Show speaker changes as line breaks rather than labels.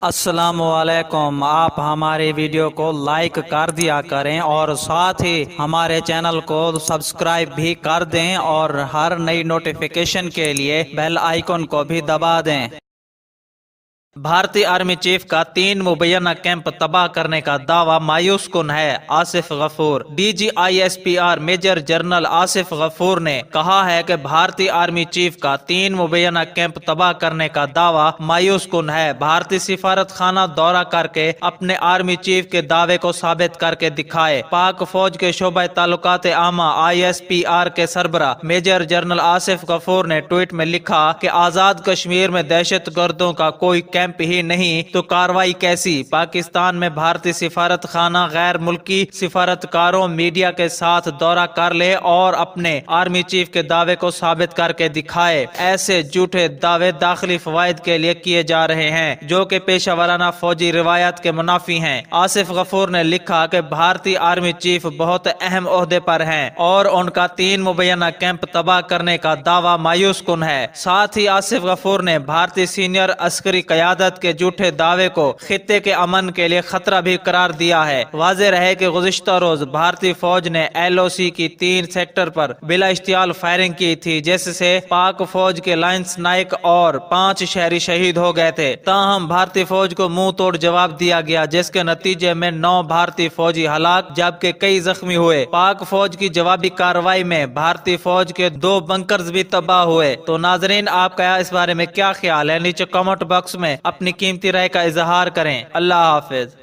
السلام علیکم۔ آپ ہمارے ویڈیو کو لائک کر دیا کریں اور ساتھ ہی ہمارے چینل کو سبسکرائب بھی کر دیں اور ہر نئی نوٹیفیکیشن کے لیے بیل آئیکن کو بھی دبا دیں۔ بھارتی آرمی چیف کا 3 مبینہ کیمپ تباہ کرنے کا دعویٰ مایوس کن ہے۔ Asif Ghafoor D G I S P R major general Asif Ghafoor نے کہا ہے کہ بھارتی آرمی چیف کا 3 مبینہ کیمپ تباہ کرنے کا دعویٰ مایوس کن ہے۔ بھارتی سفارت خانہ دورہ کر کے اپنے آرمی چیف کے دعوے کو ثابت کر کے دکھائے۔ پاک فوج کے شعبہ تعلقات عامہ آئی ایس پی آر کے سربراہ میجر جنرل آصف غفور نے ٹویٹ میں لکھا کہ آزاد کشمیر میں دہشت گردوں کا کوئی کیمپ ہی نہیں تو کارروائی کیسی؟ پاکستان میں بھارتی سفارت خانہ غیر ملکی سفارتکاروں میڈیا کے ساتھ دورہ کر لے اور اپنے آرمی چیف کے دعوے کو ثابت کر کے دکھائے۔ ایسے جھوٹے دعوے داخلی فوائد کے لیے کیے جا رہے ہیں جو کہ پیشہ ورانہ فوجی روایات کے منافی ہیں۔ آصف غفور نے لکھا کہ بھارتی آرمی چیف بہت اہم عہدے پر ہیں اور ان کا 3 مبینہ کیمپ تباہ کرنے کا دعویٰ مایوس کن ہے۔ ساتھ ہی آصف غفور نے بھارتی سینئر عسکری قیادت کے جھوٹے دعوے کو خطے کے امن کے لیے خطرہ بھی قرار دیا ہے۔ واضح رہے کہ گزشتہ روز بھارتی فوج نے ایل او سی کی 3 سیکٹر پر بلا اشتعال فائرنگ کی تھی جس سے پاک فوج کے لائنس نائک اور 5 شہری شہید ہو گئے تھے۔ تاہم بھارتی فوج کو منہ توڑ جواب دیا گیا جس کے نتیجے میں 9 بھارتی فوجی ہلاک جبکہ کئی زخمی ہوئے۔ پاک فوج کی جوابی کارروائی میں بھارتی فوج کے 2 بنکرز بھی تباہ ہوئے۔ تو ناظرین، آپ کا اس بارے میں کیا خیال ہے؟ نیچے کامنٹ باکس میں اپنی قیمتی رائے کا اظہار کریں۔ اللہ حافظ۔